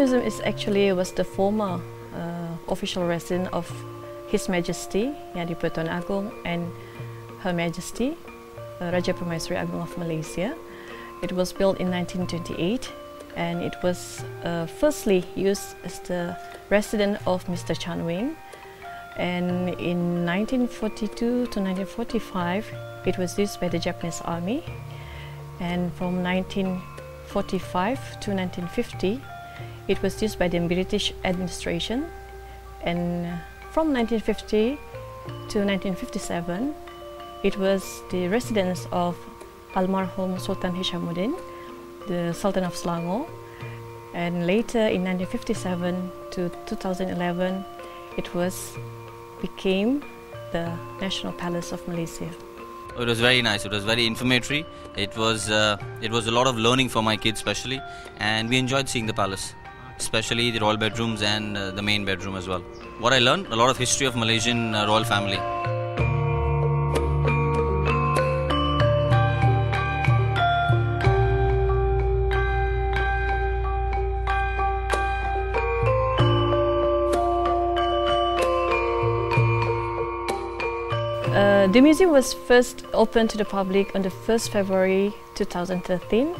Museum is actually was the former official residence of His Majesty Yang di-Pertuan Agong and Her Majesty Raja Permaisuri Agong of Malaysia. It was built in 1928 and it was firstly used as the residence of Mr. Chan Wing. And in 1942 to 1945 it was used by the Japanese Army. And from 1945 to 1950 it was used by the British administration. And from 1950 to 1957 it was the residence of Almarhum Sultan Hishamuddin, the Sultan of Selangor. And later in 1957 to 2011 it became the National Palace of Malaysia. It was very nice. It was very informative. It was a lot of learning for my kids especially, and we enjoyed seeing the palace, especially the royal bedrooms and the main bedroom as well. What I learned, a lot of history of Malaysian royal family. The museum was first opened to the public on the 1st February 2013,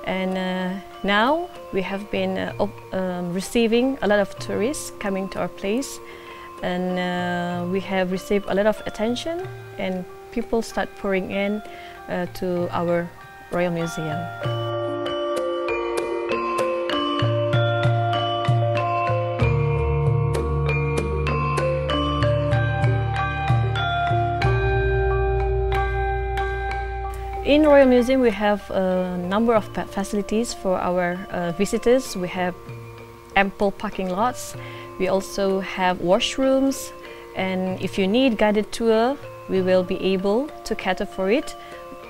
and now we have been receiving a lot of tourists coming to our place, and we have received a lot of attention and people start pouring in to our Royal Museum. In Royal Museum, we have a number of facilities for our visitors. We have ample parking lots. We also have washrooms, and if you need guided tour, we will be able to cater for it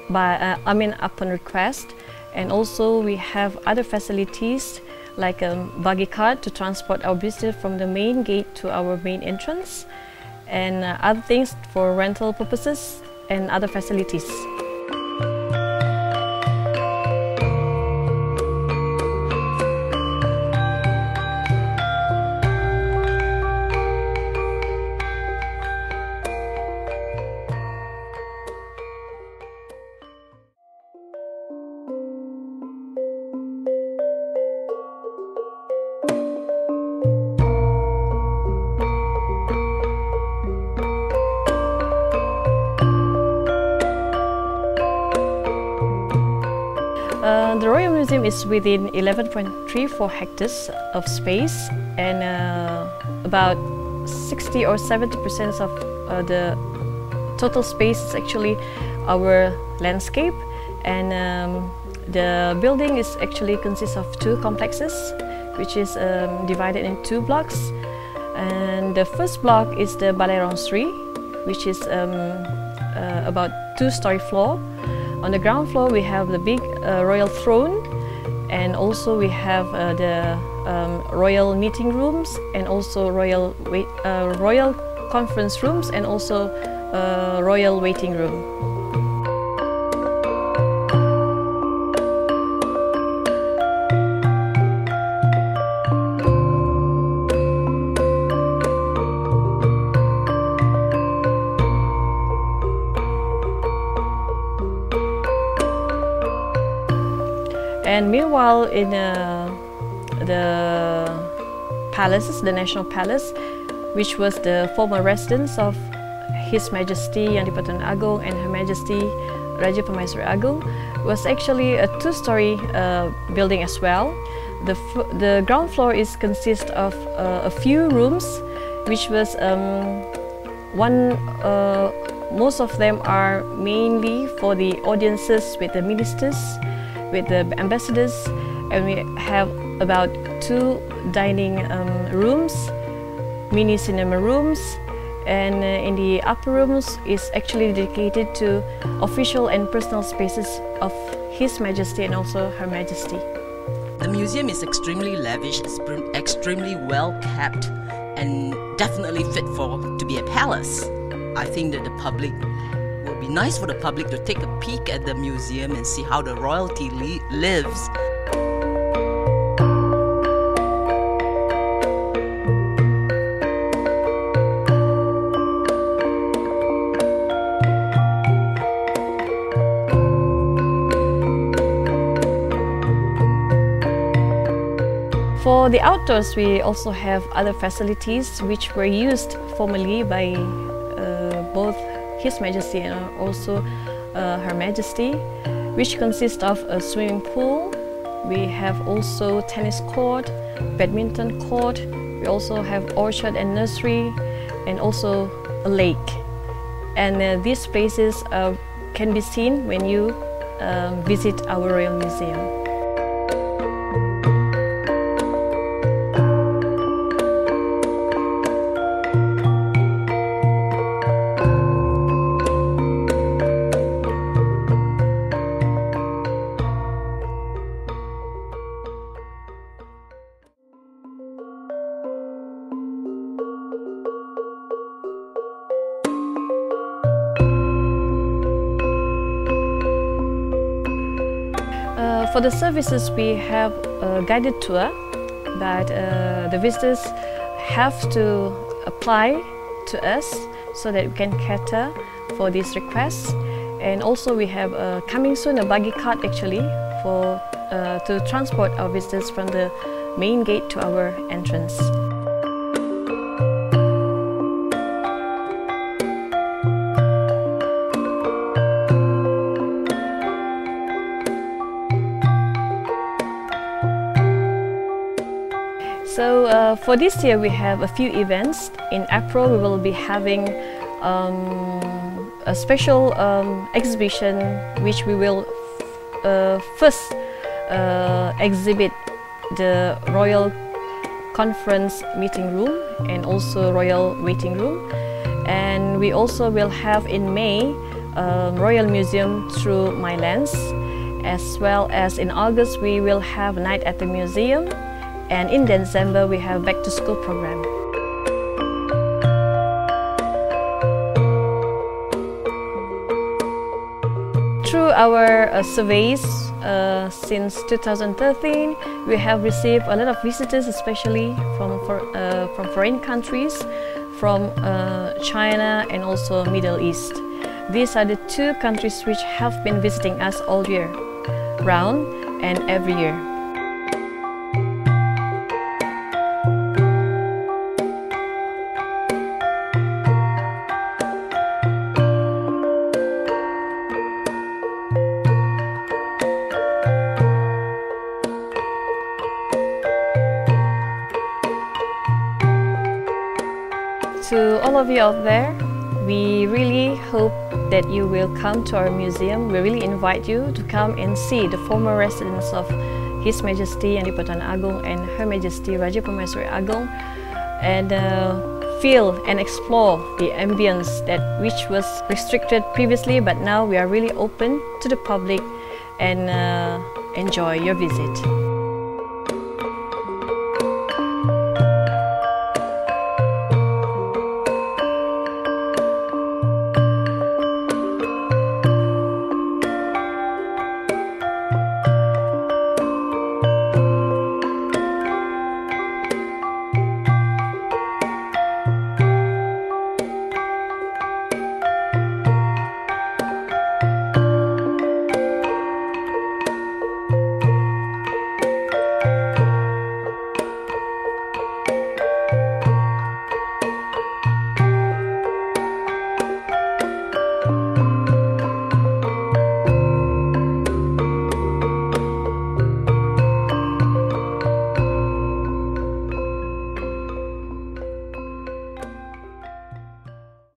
upon request. And also we have other facilities like a buggy cart to transport our visitors from the main gate to our main entrance, and other things for rental purposes and other facilities. The Royal Museum is within 11.34 hectares of space, and about 60 or 70% of the total space is actually our landscape. And the building is actually consists of two complexes, which is divided in two blocks. And the first block is the Balai Rong Sri, which is about 2-story floor. On the ground floor, we have the big royal throne, and also we have the royal meeting rooms, and also royal conference rooms, and also royal waiting room. And meanwhile, in the palaces, the National Palace, which was the former residence of His Majesty Yang di-Pertuan Agong and Her Majesty Raja Permaisuri Agong, was actually a 2-story building as well. The ground floor consists of a few rooms, which was most of them are mainly for the audiences with the ministers, with the ambassadors, and we have about 2 dining rooms, mini cinema rooms, and in the upper rooms is actually dedicated to official and personal spaces of His Majesty and also Her Majesty. The museum is extremely lavish, extremely well kept, and definitely fit to be a palace. I think that the public would be nice for the public to take a peek at the museum and see how the royalty lives. For the outdoors, we also have other facilities which were used formerly by both His Majesty and also Her Majesty, which consist of a swimming pool. We have also tennis court, badminton court. We also have orchard and nursery, and also a lake. And these places can be seen when you visit our Royal Museum. For the services, we have a guided tour, but the visitors have to apply to us so that we can cater for these requests. And also we have coming soon a buggy cart actually to transport our visitors from the main gate to our entrance. So for this year we have a few events. In April we will be having a special exhibition which we will first exhibit the Royal Conference Meeting Room and also Royal Waiting Room. And we also will have in May Royal Museum through My Lens, as well as in August we will have Night at the Museum. And in December, we have Back to School program. Through our surveys since 2013, we have received a lot of visitors, especially from foreign countries, from China and also Middle East. These are the two countries which have been visiting us all year round and every year. To all of you out there, we really hope that you will come to our museum. We really invite you to come and see the former residence of His Majesty Yang di-Pertuan Agong and Her Majesty Raja Permaisuri Agong, and feel and explore the ambience which was restricted previously, but now we are really open to the public, and enjoy your visit.